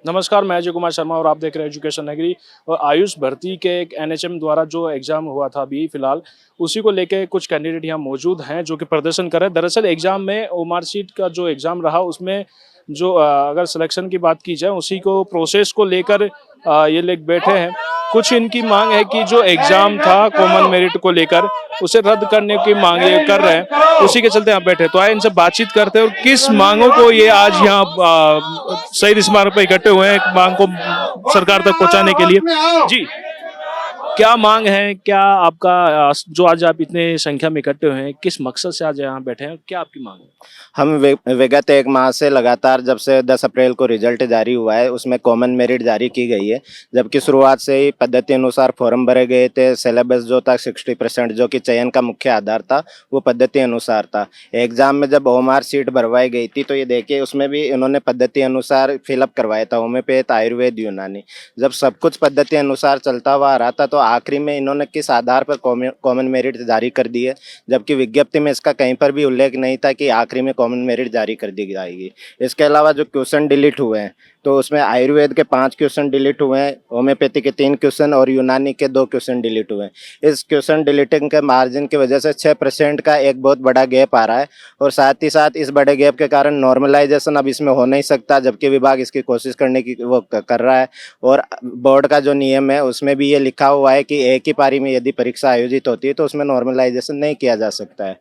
नमस्कार, मैं अजय कुमार शर्मा और आप देख रहे हैं एजुकेशन नगरी। और आयुष भर्ती के एक एनएचएम द्वारा जो एग्ज़ाम हुआ था अभी फ़िलहाल, उसी को लेके कुछ कैंडिडेट यहाँ मौजूद हैं जो कि प्रदर्शन कर रहे हैं। दरअसल एग्ज़ाम में ओमार शीट का जो एग्ज़ाम रहा उसमें जो अगर सिलेक्शन की बात की जाए उसी को प्रोसेस को लेकर ये लोग बैठे हैं। कुछ इनकी मांग है कि जो एग्ज़ाम था कॉमन मेरिट को लेकर उसे रद्द करने की मांग ये कर रहे हैं, उसी के चलते यहाँ बैठे। तो आए इनसे बातचीत करते हैं और किस मांगों को ये आज यहाँ शहीद स्मारक पर इकट्ठे हुए हैं, एक मांग को सरकार तक पहुंचाने के लिए। जी, क्या मांग है? क्या आपका जो आज आप इतने संख्या में इकट्ठे हुए हैं, किस मकसद से आज यहाँ बैठे हैं? क्या आपकी मांग है? हम विगत एक माह से लगातार जब से 10 अप्रैल को रिजल्ट जारी हुआ है उसमें कॉमन मेरिट जारी की गई है, जबकि शुरुआत से ही पद्धति अनुसार फॉर्म भरे गए थे। सिलेबस जो था 60% जो कि चयन का मुख्य आधार था वो पद्धति अनुसार था। एग्जाम में जब ओमार सीट भरवाई गई थी तो ये देखिए उसमें भी इन्होंने पद्धति अनुसार फिलअप करवाया था, होम्योपैथ, आयुर्वेद, यूनानी। जब सब कुछ पद्धति अनुसार चलता हुआ आ रहा था तो आखिरी में इन्होंने किस आधार पर कॉमन मेरिट जारी कर दी है, जबकि विज्ञप्ति में इसका कहीं पर भी उल्लेख नहीं था कि आखिरी में कॉमन मेरिट जारी कर दी जाएगी। इसके अलावा जो क्वेश्चन डिलीट हुए हैं तो उसमें आयुर्वेद के 5 क्वेश्चन डिलीट हुए हैं, होम्योपैथी के 3 क्वेश्चन और यूनानी के 2 क्वेश्चन डिलीट हुए हैं। इस क्वेश्चन डिलीटिंग के मार्जिन की वजह से 6% का एक बहुत बड़ा गैप आ रहा है और साथ ही साथ इस बड़े गैप के कारण नॉर्मलाइजेशन अब इसमें हो नहीं सकता, जबकि विभाग इसकी कोशिश करने की वो कर रहा है। और बोर्ड का जो नियम है उसमें भी ये लिखा हुआ है कि एक ही पारी में यदि परीक्षा आयोजित होती है तो उसमें नॉर्मलाइजेशन नहीं किया जा सकता है।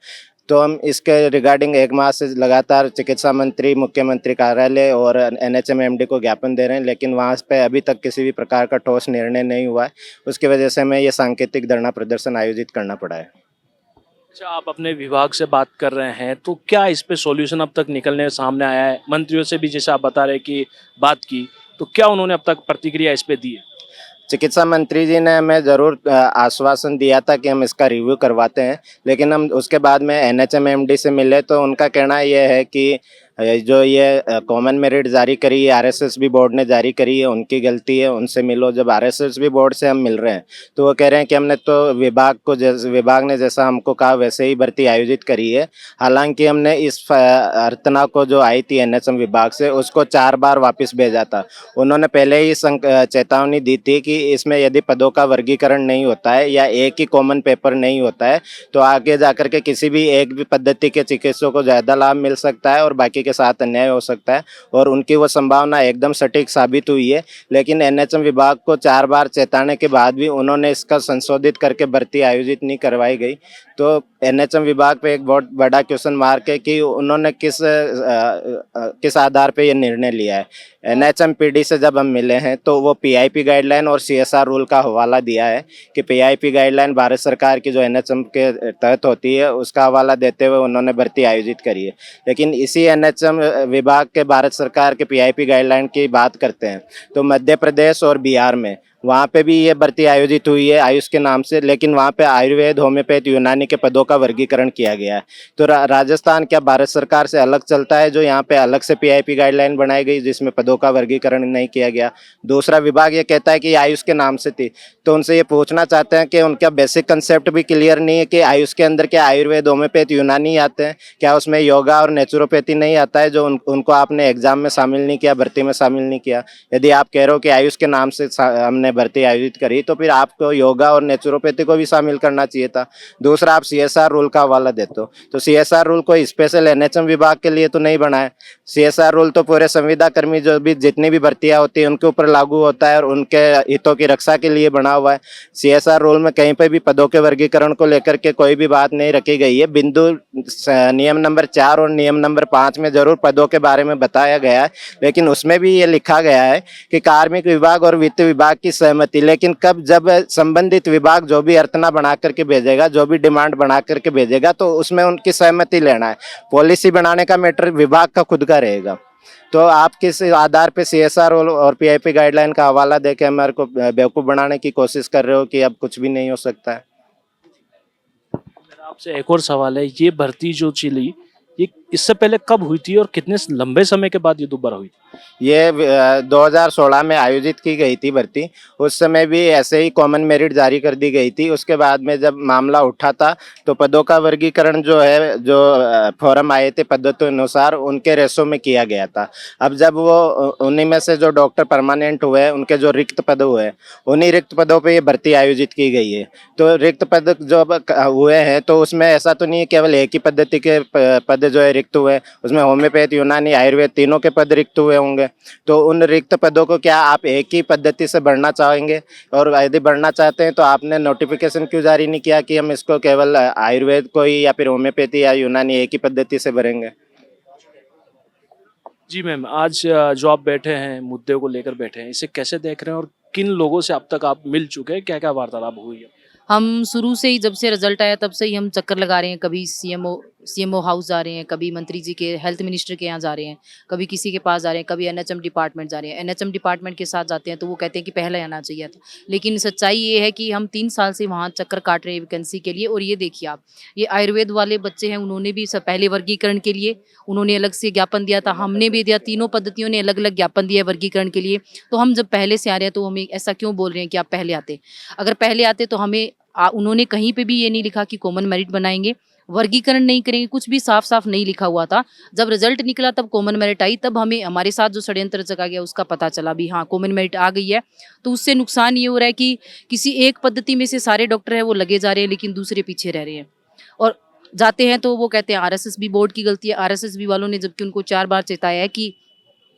तो हम इसके रिगार्डिंग एक माह से लगातार चिकित्सा मंत्री, मुख्यमंत्री कार्यालय और एनएचएम एमडी को ज्ञापन दे रहे हैं, लेकिन वहाँ पे अभी तक किसी भी प्रकार का ठोस निर्णय नहीं हुआ है। उसकी वजह से हमें ये सांकेतिक धरना प्रदर्शन आयोजित करना पड़ा है। अच्छा, आप अपने विभाग से बात कर रहे हैं तो क्या इस पे सॉल्यूशन अब तक निकलने सामने आया है? मंत्रियों से भी जैसे आप बता रहे कि बात की, तो क्या उन्होंने अब तक प्रतिक्रिया इस पे दी है? चिकित्सा मंत्री जी ने हमें ज़रूर आश्वासन दिया था कि हम इसका रिव्यू करवाते हैं, लेकिन हम उसके बाद में एनएचएम एमडी से मिले तो उनका कहना यह है कि जो ये कॉमन मेरिट जारी करी है आरएसएसबी बोर्ड ने जारी करी है, उनकी गलती है, उनसे मिलो। जब आरएसएसबी बोर्ड से हम मिल रहे हैं तो वो कह रहे हैं कि हमने तो विभाग ने जैसा हमको कहा वैसे ही भर्ती आयोजित करी है। हालांकि हमने इस अर्तना को जो आई थी एनएचएम विभाग से उसको 4 बार वापस भेजा था। उन्होंने पहले ही चेतावनी दी थी कि इसमें यदि पदों का वर्गीकरण नहीं होता है या एक ही कॉमन पेपर नहीं होता है तो आगे जाकर के किसी भी एक भी पद्धति के चिकित्सकों को ज़्यादा लाभ मिल सकता है और बाकी के साथ अन्याय हो सकता है, और उनकी वो संभावना एकदम सटीक साबित हुई है। लेकिन एनएचएम विभाग को 4 बार चेताने के बाद भी उन्होंने इसका संशोधित करके भर्ती आयोजित नहीं करवाई गई। तो एनएचएम विभाग पे एक बहुत बड़ा क्वेश्चन मार्क है कि उन्होंने किस आधार पे ये निर्णय लिया है। एनएचएम पीडी से जब हम मिले हैं तो वो पीआईपी गाइडलाइन और सीएसआर रूल का हवाला दिया है कि पीआईपी गाइडलाइन भारत सरकार की जो एनएचएम के तहत होती है उसका हवाला देते हुए उन्होंने भर्ती आयोजित करी है। लेकिन इसी एनएचएम विभाग के भारत सरकार के पीआईपी गाइडलाइन की बात करते हैं तो मध्य प्रदेश और बिहार में वहाँ पे भी ये भर्ती आयोजित हुई है आयुष के नाम से, लेकिन वहाँ पे आयुर्वेद, होम्योपैथ, यूनानी के पदों का वर्गीकरण किया गया है। तो राजस्थान क्या भारत सरकार से अलग चलता है जो यहाँ पे अलग से पीआईपी गाइडलाइन बनाई गई जिसमें पदों का वर्गीकरण नहीं किया गया? दूसरा विभाग ये कहता है कि आयुष के नाम से थी, तो उनसे ये पूछना चाहते हैं कि उनका बेसिक कंसेप्ट भी क्लियर नहीं है कि आयुष के अंदर क्या आयुर्वेद, होम्योपैथ, यूनानी आते हैं? क्या उसमें योगा और नेचुरोपैथी नहीं आता है जो उनको आपने एग्जाम में शामिल नहीं किया, भर्ती में शामिल नहीं किया? यदि आप कह रहे हो कि आयुष के नाम से हमने भर्ती आयोजित करी तो फिर आपको योगा और नेचुरोपैथी को भी शामिल करना चाहिए था। दूसरा, आप सीएसआर रूल का हवाला देते हो तो सीएसआर रूल कोई स्पेशल एनएचएम विभाग के लिए तो नहीं बना है। सीएसआर रूल तो पूरे संविदा कर्मी जो भी जितनी भी भर्तियां होती है उनके ऊपर लागू होता है और उनके हितों की रक्षा के लिए बना हुआ है। सीएसआर रूल में कहीं पर भी पदों के वर्गीकरण को लेकर के कोई भी बात नहीं रखी गई है। बिंदु नियम नंबर 4 और नियम नंबर 5 में जरूर पदों के बारे में बताया गया है, लेकिन उसमें भी ये लिखा गया है कि कार्मिक विभाग और वित्त विभाग की सहमति। लेकिन कब? जब संबंधित विभाग जो भी अर्तना बना करके भेजेगा, जो भी डिमांड बना करके भेजेगा तो उसमें उनकी सहमति लेना है। पॉलिसी बनाने का मैटर विभाग का खुद का रहेगा। तो आप किस आधार पे सीएसआर और पीआईपी गाइडलाइन का हवाला देके हमारे को बेवकूफ़ बनाने की कोशिश कर रहे हो कि अब कुछ भी नहीं हो सकता है? मेरा आपसे एक और सवाल है, ये भर्ती जो चली, ये इससे पहले कब हुई थी और कितने लंबे समय के बाद ये दोबारा हुई थी? ये 2016 में आयोजित की गई थी भर्ती। उस समय भी ऐसे ही कॉमन मेरिट जारी कर दी गई थी। उसके बाद में जब मामला उठा था तो पदों का वर्गीकरण जो है, जो फॉर्म आए थे पदों के अनुसार, उनके रेशो में किया गया था। अब जब वो उन्हीं में से जो डॉक्टर परमानेंट हुए, उनके जो रिक्त पद हुए, उन्हीं रिक्त पदों पे ये भर्ती आयोजित की गई है। तो रिक्त पद जो अब हुए हैं, तो उसमें ऐसा तो नहीं है केवल एक ही पद्धति के पद जो है रिक्त हुए, उसमें होम्योपैथ, यूनानी, आयुर्वेद तीनों के पद रिक्त हुए होंगे। तो उन रिक्त पदों को क्या आप एक ही पद्धति से भरना चाहेंगे? और यदि भरना चाहते हैं तो आपने नोटिफिकेशन क्यों जारी नहीं किया कि हम इसको केवल आयुर्वेद को ही या फिर होम्योपैथी या यूनानी एक ही पद्धति से भरेंगे? जी मैम, आज जो आप बैठे हैं, मुद्दे को लेकर बैठे हैं, इसे कैसे देख रहे हैं और किन लोगों से अब तक आप मिल चुके हैं, क्या क्या वार्तालाप हुई है? हम शुरू से ही, जब से रिजल्ट आया तब से ही हम चक्कर लगा रहे हैं। कभी सीएमओ हाउस जा रहे हैं, कभी मंत्री जी के, हेल्थ मिनिस्टर के यहाँ जा रहे हैं, कभी किसी के पास जा रहे हैं, कभी एनएचएम डिपार्टमेंट जा रहे हैं। एनएचएम डिपार्टमेंट के साथ जाते हैं तो वो कहते हैं कि पहले आना चाहिए था। लेकिन सच्चाई ये है कि हम 3 साल से वहाँ चक्कर काट रहे हैं वैकेंसी के लिए। और ये देखिए आप, ये आयुर्वेद वाले बच्चे हैं, उन्होंने भी पहले वर्गीकरण के लिए उन्होंने अलग से ज्ञापन दिया था, हमने भी दिया, तीनों पद्धतियों ने अलग अलग ज्ञापन दिया वर्गीकरण के लिए। तो हम जब पहले से आ रहे हैं तो हमें ऐसा क्यों बोल रहे हैं कि आप पहले आते? अगर पहले आते तो हमें उन्होंने कहीं पे भी ये नहीं लिखा कि कॉमन मेरिट बनाएंगे, वर्गीकरण नहीं करेंगे, कुछ भी साफ साफ नहीं लिखा हुआ था। जब रिजल्ट निकला तब कॉमन मेरिट आई, तब हमें हमारे साथ जो षड्यंत्र चला गया उसका पता चला भी हाँ कॉमन मेरिट आ गई है। तो उससे नुकसान ये हो रहा है कि किसी एक पद्धति में से सारे डॉक्टर हैं वो लगे जा रहे हैं, लेकिन दूसरे पीछे रह रहे हैं। और जाते हैं तो वो कहते हैं आरएसएसबी बोर्ड की गलती है। आरएसएसबी वालों ने जबकि उनको 4 बार चेताया है कि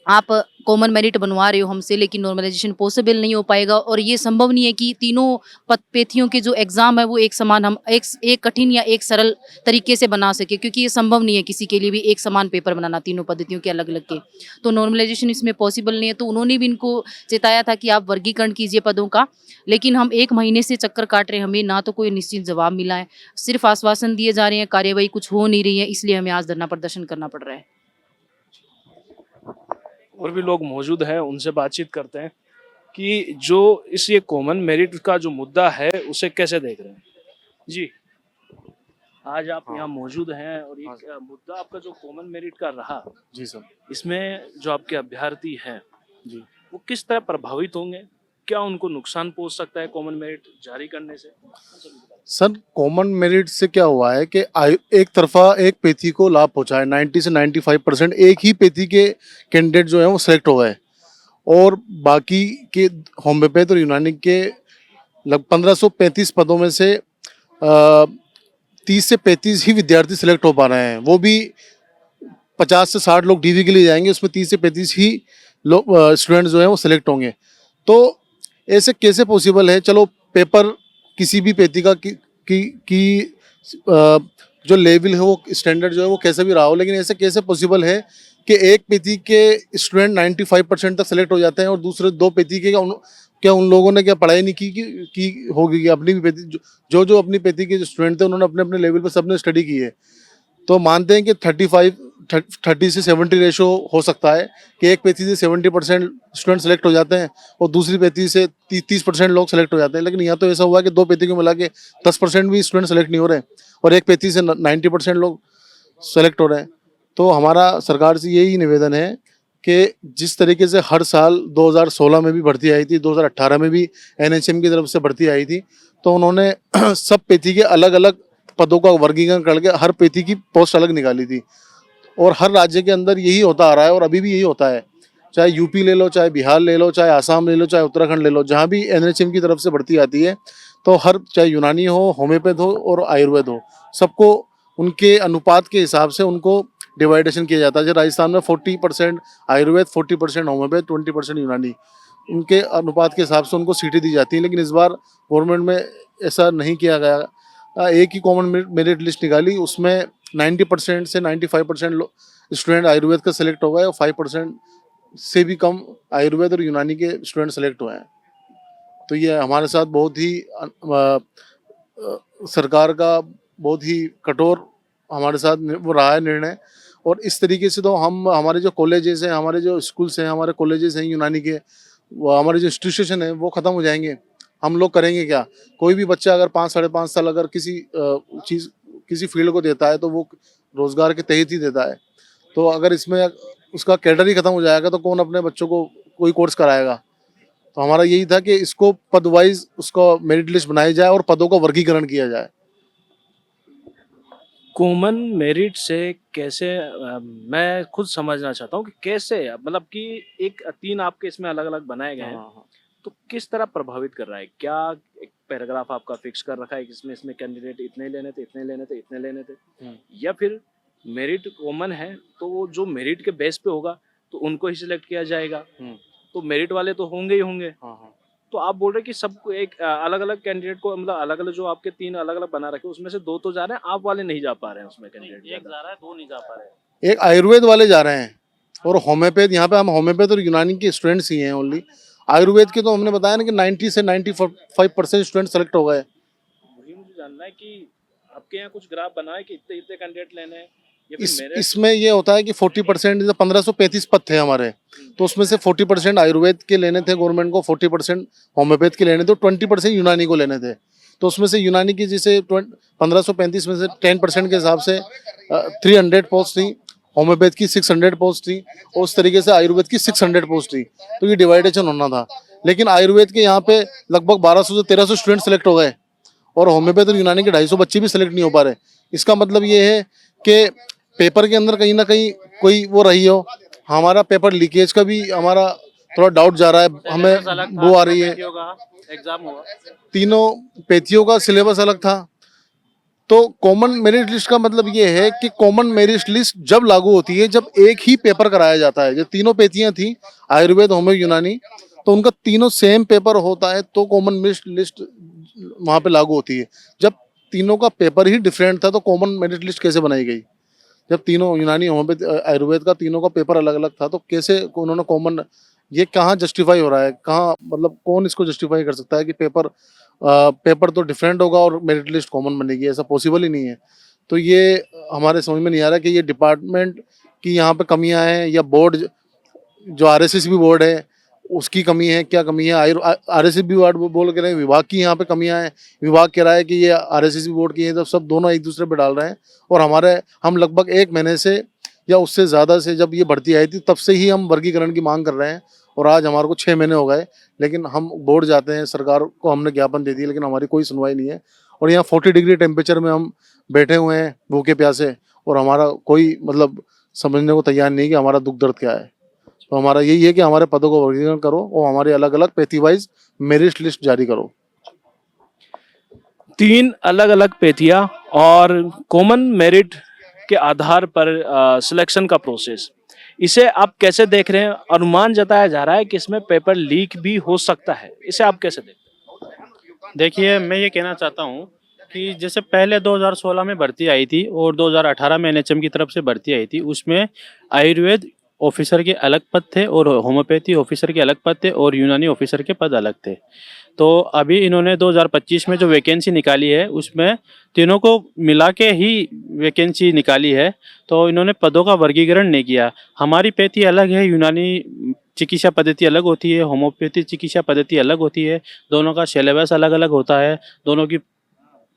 आप कॉमन मेरिट बनवा रहे हो हमसे, लेकिन नॉर्मलाइजेशन पॉसिबल नहीं हो पाएगा। और ये संभव नहीं है कि तीनों पेथियों के जो एग्जाम है वो एक समान, हम एक कठिन या एक सरल तरीके से बना सके, क्योंकि ये संभव नहीं है किसी के लिए भी एक समान पेपर बनाना तीनों पद्धतियों के अलग अलग के। तो नॉर्मलाइजेशन इसमें पॉसिबल नहीं है। तो उन्होंने भी इनको चेताया था कि आप वर्गीकरण कीजिए पदों का, लेकिन हम 1 महीने से चक्कर काट रहे हैं, हमें ना तो कोई निश्चित जवाब मिला है, सिर्फ आश्वासन दिए जा रहे हैं, कार्यवाही कुछ हो नहीं रही है। इसलिए हमें आज धरना प्रदर्शन करना पड़ रहा है। और भी लोग मौजूद हैं, उनसे बातचीत करते हैं कि जो इस ये कॉमन मेरिट का जो मुद्दा है उसे कैसे देख रहे हैं। जी, आज आप यहाँ मौजूद हैं और ये मुद्दा आपका जो कॉमन मेरिट का रहा, जी सर। इसमें जो आपके अभ्यर्थी हैं जी वो किस तरह प्रभावित होंगे, क्या उनको नुकसान पहुंच सकता है कॉमन मेरिट जारी करने से? सर, कॉमन मेरिट से क्या हुआ है कि एक तरफा एक पेथी को लाभ पहुंचा है। 90 से 95% एक ही पेथी के कैंडिडेट जो है वो सिलेक्ट हो गए, और बाकी के होम्योपैथ और यूनानी के लग 1535 पदों में से 30 से 35 ही विद्यार्थी सिलेक्ट हो पा रहे हैं। वो भी 50 से 60 लोग डीवी के लिए जाएंगे, उसमें 30 से 35 ही लोग स्टूडेंट जो हैं वो सिलेक्ट होंगे। तो ऐसे कैसे पॉसिबल है? चलो, पेपर किसी भी पेथी का की जो लेवल है, वो स्टैंडर्ड जो है वो कैसे भी रहा हो, लेकिन ऐसे कैसे पॉसिबल है कि एक पेथी के स्टूडेंट 95% तक सेलेक्ट हो जाते हैं और दूसरे 2 पेथी के क्या उन लोगों ने क्या पढ़ाई नहीं की होगी कि अपनी भी पेथी जो अपनी पेथी के जो स्टूडेंट थे उन्होंने अपने अपने लेवल पर सबने स्टडी की है। तो मानते हैं कि 30 से 70 रेशो हो सकता है कि एक पेथी से 70% स्टूडेंट सेलेक्ट हो जाते हैं और दूसरी पेथी से 30% लोग सेलेक्ट हो जाते हैं। लेकिन यहाँ तो ऐसा हुआ कि 2 पेथी को मिला के 10% भी स्टूडेंट सेलेक्ट नहीं हो रहे और एक पेथी से 90% लोग सेलेक्ट हो रहे हैं। तो हमारा सरकार से यही निवेदन है कि जिस तरीके से हर साल 2016 में भी भर्ती आई थी, 2018 में भी एनएचएम की तरफ से भर्ती आई थी, तो उन्होंने सब पेथी के अलग अलग पदों का वर्गीकरण करके हर पेथी की पोस्ट अलग निकाली थी। और हर राज्य के अंदर यही होता आ रहा है और अभी भी यही होता है। चाहे यूपी ले लो, चाहे बिहार ले लो, चाहे आसाम ले लो, चाहे उत्तराखंड ले लो, जहाँ भी एनएचएम की तरफ से भर्ती आती है तो हर, चाहे यूनानी हो, होम्योपैथ हो और आयुर्वेद हो, सबको उनके अनुपात के हिसाब से उनको डिवाइडेशन किया जाता है। जैसे राजस्थान में 40% आयुर्वेद, 40% होम्योपैथ, 20% यूनानी, उनके अनुपात के हिसाब से उनको सीटें दी जाती हैं। लेकिन इस बार गवर्नमेंट में ऐसा नहीं किया गया। एक ही कॉमन मेरिट लिस्ट निकाली, उसमें 90% से 95% स्टूडेंट आयुर्वेद का सिलेक्ट हो गए और 5% से भी कम आयुर्वेद और यूनानी के स्टूडेंट सेलेक्ट हुए हैं। तो ये हमारे साथ बहुत ही सरकार का बहुत ही कठोर हमारे साथ वो रहा है निर्णय। और इस तरीके से तो हम, हमारे जो कॉलेजेस हैं, हमारे जो स्कूल्स हैं, हमारे कॉलेजेस हैं यूनानी के, वो हमारे जो इंस्टीट्यूशन है वो ख़त्म हो जाएंगे। हम लोग करेंगे क्या? कोई भी बच्चा अगर 5 साढ़े 5 साल अगर किसी फील्ड को देता है तो वो रोजगार के तहत ही देता है। तो अगर इसमें उसका कैडर ही खत्म हो जाएगा तो कौन अपने बच्चों को कोई कोर्स कराएगा। तो हमारा यही था कि इसको पद वाइज उसका मेरिट लिस्ट बनाई जाए और पदों का वर्गीकरण किया जाए। कॉमन मेरिट से कैसे मैं खुद समझना चाहता हूँ कि कैसे मतलब कि एक 3 आपके इसमें अलग-अलग बनाए गए हैं, तो किस तरह प्रभावित कर रहा है? क्या एक पैराग्राफ आपका फिक्स कर रखा है कि इसमें कैंडिडेट इतने लेने थे, इतने लेने थे, इतने लेने थे? या फिर मेरिट कॉमन है, तो वो जो मेरिट के बेस पे होगा, तो उनको ही सिलेक्ट किया जाएगा? तो मेरिट वाले तो होंगे ही होंगे। तो आप बोल रहे हैं कि सबको एक अलग-अलग कैंडिडेट को मतलब अलग-अलग जो आपके 3 अलग-अलग बना रखे हैं, उसमें से 2 तो जा रहे हैं, आप वाले नहीं जा पा रहे हैं उसमें कैंडिडेट एक ज़्यादा। जा रहा है, 2 नहीं जा पा रहे। एक आयुर्वेद वाले जा रहे हैं और होम्योपैथ, यहाँ पे हम होम्योपैथ और यूनानी के स्टूडेंट्स ही हैं ओनली। आयुर्वेद के तो हमने बताया ना कि 90 से 95% स्टूडेंट सेलेक्ट हो गए। वही मुझे जानना है कि आपके यहाँ कुछ ग्राफ बना है कि इतने-इतने कैंडिडेट लेने हैं या फिर मेरिट? इसमें ये होता है कि 40% 1535 पद थे हमारे, तो उसमें से 40% आयुर्वेद के लेने थे गवर्नमेंट को, 40% होम्योपैथ के लेने थे, 20% यूनानी को लेने थे। तो उसमें से यूनानी की जैसे 1535 में से 10% के हिसाब से 300 पोस्ट थी, होम्योपैथ की 600 पोस्ट थी और उस तरीके से आयुर्वेद की 600 पोस्ट थी। तो ये डिवाइडेशन होना था, लेकिन आयुर्वेद के यहाँ पे लगभग 1200 से 1300 स्टूडेंट सेलेक्ट हो गए और होम्योपैथ और यूनानी के 250 बच्चे भी सेलेक्ट नहीं हो पा रहे। इसका मतलब ये है कि पेपर के अंदर कहीं ना कहीं कोई वो रही हो। हमारा पेपर लीकेज का भी हमारा थोड़ा डाउट जा रहा है, हमें वो आ रही है। एग्जाम हुआ, तीनों पेथियों का सिलेबस अलग था। तो कॉमन मेरिट लिस्ट का मतलब ये है कि कॉमन मेरिट लिस्ट जब लागू होती है जब एक ही पेपर कराया जाता है। जो तीनों पेथियां थी आयुर्वेद, होम्यो, यूनानी, तो उनका तीनों सेम पेपर होता है तो कॉमन मेरिट लिस्ट वहाँ पे लागू होती है। जब तीनों का पेपर ही डिफरेंट था तो कॉमन मेरिट लिस्ट कैसे बनाई गई? जब तीनों यूनानी, होम्योपैथ, आयुर्वेद का तीनों का पेपर अलग अलग था तो कैसे उन्होंने कॉमन, ये कहाँ जस्टिफाई हो रहा है? कहाँ मतलब कौन इसको जस्टिफाई कर सकता है कि पेपर तो डिफरेंट होगा और मेरिट लिस्ट कॉमन बनेगी? ऐसा पॉसिबल ही नहीं है। तो ये हमारे समझ में नहीं आ रहा कि ये डिपार्टमेंट की यहाँ पे कमियां हैं या बोर्ड जो आरएसएसबी बोर्ड है उसकी कमी है, क्या कमी है? आरएसएसबी बोर्ड बोल के रहे हैं विभाग की यहाँ पे कमियां हैं, विभाग कह रहा है कि ये आरएसएसबी बोर्ड की है, तो सब दोनों एक दूसरे पे डाल रहे हैं। और हम लगभग 1 महीने से या उससे ज़्यादा से जब ये भर्ती आई थी तब से ही हम वर्गीकरण की मांग कर रहे हैं और आज हमारे को 6 महीने हो गए, लेकिन हम बोर्ड जाते हैं, सरकार को हमने ज्ञापन दे दिया लेकिन हमारी कोई सुनवाई नहीं है। और यहाँ 40 डिग्री टेम्परेचर में हम बैठे हुए हैं भूखे प्यासे और हमारा कोई मतलब समझने को तैयार नहीं है कि हमारा दुख दर्द क्या है। तो हमारा यही है कि हमारे पदों को वर्गीकरण करो और हमारे अलग अलग पेथी वाइज मेरिट लिस्ट जारी करो। 3 अलग-अलग पेथियाँ और कॉमन मेरिट के आधार पर सिलेक्शन का प्रोसेस, इसे आप कैसे देख रहे हैं? अनुमान जताया जा रहा है कि इसमें पेपर लीक भी हो सकता है, इसे आप कैसे देखते हैं? देखिए मैं ये कहना चाहता हूँ कि जैसे पहले 2016 में भर्ती आई थी और 2018 में एनएचएम की तरफ से भर्ती आई थी, उसमें आयुर्वेद ऑफिसर के अलग पद थे और होम्योपैथी ऑफिसर के अलग पद थे और यूनानी ऑफिसर के पद अलग थे। तो अभी इन्होंने 2025 में जो वैकेंसी निकाली है उसमें तीनों को मिला के ही वैकेंसी निकाली है, तो इन्होंने पदों का वर्गीकरण नहीं किया। हमारी पैथी अलग है, यूनानी चिकित्सा पद्धति अलग होती है, होम्योपैथी चिकित्सा पद्धति अलग होती है, दोनों का सिलेबस अलग अलग होता है, दोनों की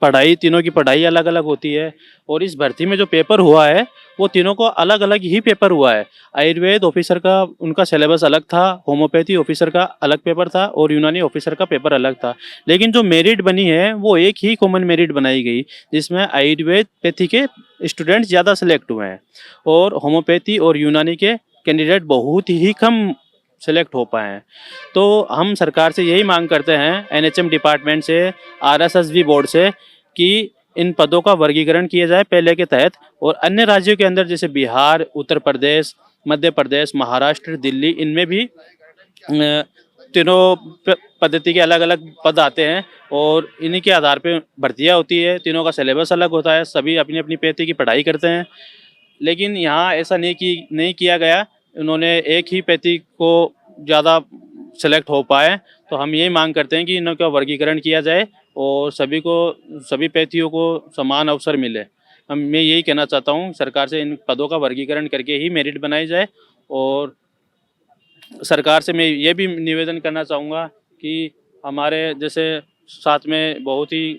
पढ़ाई, तीनों की पढ़ाई अलग अलग होती है। और इस भर्ती में जो पेपर हुआ है वो तीनों को अलग अलग ही पेपर हुआ है। आयुर्वेद ऑफिसर का उनका सिलेबस अलग था, होम्योपैथी ऑफिसर का अलग पेपर था और यूनानी ऑफिसर का पेपर अलग था। लेकिन जो मेरिट बनी है वो एक ही कॉमन मेरिट बनाई गई, जिसमें आयुर्वेदपैथी के स्टूडेंट ज़्यादा सेलेक्ट हुए हैं और होम्योपैथी और यूनानी के कैंडिडेट बहुत ही कम सेलेक्ट हो पाए हैं। तो हम सरकार से यही मांग करते हैं, एनएचएम डिपार्टमेंट से, आरएसएसबी बोर्ड से, कि इन पदों का वर्गीकरण किया जाए पहले के तहत और अन्य राज्यों के अंदर जैसे बिहार, उत्तर प्रदेश, मध्य प्रदेश, महाराष्ट्र, दिल्ली, इनमें भी तीनों पद्धति के अलग अलग पद आते हैं और इन्हीं के आधार पर भर्तियाँ होती है। तीनों का सिलेबस अलग होता है, सभी अपनी अपनी पैथी की पढ़ाई करते हैं, लेकिन यहाँ ऐसा नहीं किया गया। उन्होंने एक ही पैथी को ज़्यादा सेलेक्ट हो पाए। तो हम यही मांग करते हैं कि इनका वर्गीकरण किया जाए और सभी पैथियों को समान अवसर मिले। मैं यही कहना चाहता हूँ सरकार से, इन पदों का वर्गीकरण करके ही मेरिट बनाई जाए। और सरकार से मैं ये भी निवेदन करना चाहूँगा कि हमारे जैसे साथ में बहुत ही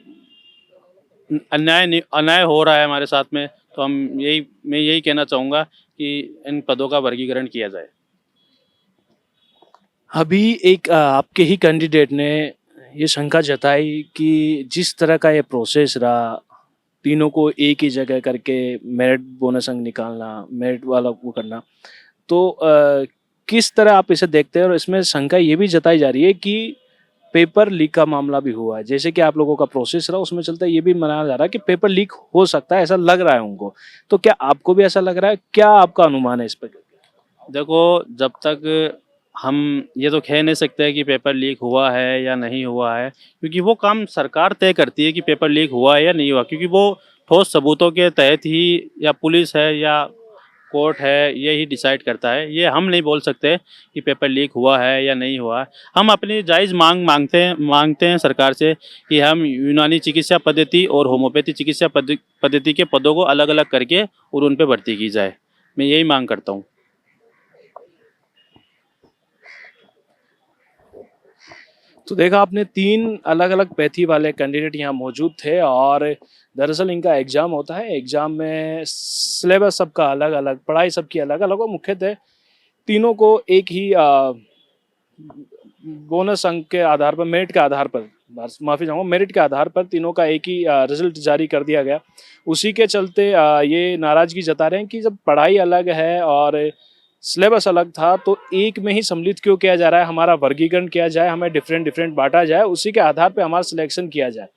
अन्याय हो रहा है हमारे साथ में, तो मैं यही कहना चाहूँगा कि इन पदों का वर्गीकरण किया जाए। अभी एक आपके ही कैंडिडेट ने ये शंका जताई कि जिस तरह का ये प्रोसेस रहा, तीनों को एक ही जगह करके मेरिट बोनस अंक निकालना, मेरिट वाला वो करना, तो किस तरह आप इसे देखते हैं? और इसमें शंका ये भी जताई जा रही है कि पेपर लीक का मामला भी हुआ है। जैसे कि आप लोगों का प्रोसेस रहा, उसमें चलता ये भी मनाया जा रहा है कि पेपर लीक हो सकता है, ऐसा लग रहा है उनको। तो क्या आपको भी ऐसा लग रहा है? क्या आपका अनुमान है इस पर? देखो, जब तक हम ये तो कह नहीं सकते कि पेपर लीक हुआ है या नहीं हुआ है, क्योंकि वो काम सरकार तय करती है कि पेपर लीक हुआ है या नहीं हुआ, क्योंकि वो ठोस सबूतों के तहत ही, या पुलिस है या कोर्ट है, ये ही डिसाइड करता है। ये हम नहीं बोल सकते कि पेपर लीक हुआ है या नहीं हुआ है। हम अपनी जायज़ मांगते हैं सरकार से कि हम यूनानी चिकित्सा पद्धति और होम्योपैथी चिकित्सा पद्धति के पदों को अलग अलग करके और उन पर भर्ती की जाए। मैं यही मांग करता हूँ। तो देखा आपने, 3 अलग-अलग पैथी वाले कैंडिडेट यहाँ मौजूद थे और दरअसल इनका एग्ज़ाम होता है। एग्ज़ाम में सिलेबस सबका अलग-अलग, पढ़ाई सबकी अलग-अलग और मुख्यतः तीनों को एक ही बोनस अंक के आधार पर, मेरिट के आधार पर, माफ़ी चाहूँगा, मेरिट के आधार पर तीनों का एक ही रिज़ल्ट जारी कर दिया गया। उसी के चलते ये नाराज़गी जता रहे हैं कि जब पढ़ाई अलग है और सिलेबस अलग था, तो एक में ही सम्मिलित क्यों किया जा रहा है? हमारा वर्गीकरण किया जाए, हमें डिफरेंट बाँटा जाए, उसी के आधार पे हमारा सिलेक्शन किया जाए।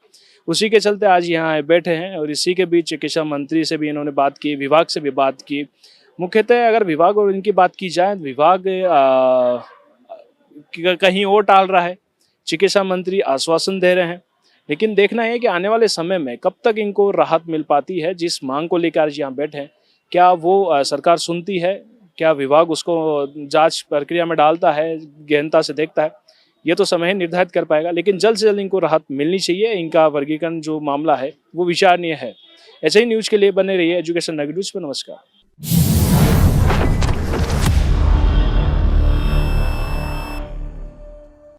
उसी के चलते आज यहाँ बैठे हैं और इसी के बीच चिकित्सा मंत्री से भी इन्होंने बात की, विभाग से भी बात की। मुख्यतः अगर विभाग और इनकी बात की जाए, विभाग कहीं और टाल रहा है, चिकित्सा मंत्री आश्वासन दे रहे हैं, लेकिन देखना है कि आने वाले समय में कब तक इनको राहत मिल पाती है। जिस मांग को लेकर आज यहाँ बैठे हैं, क्या वो सरकार सुनती है? क्या विभाग उसको जांच प्रक्रिया में डालता है, गहनता से देखता है? ये तो समय ही निर्धारित कर पाएगा, लेकिन जल्द से जल्द इनको राहत मिलनी चाहिए। इनका वर्गीकरण जो मामला है वो विचारणीय है। ऐसे ही न्यूज़ के लिए बने रहिए एजुकेशन नगरी न्यूज़ पर। नमस्कार।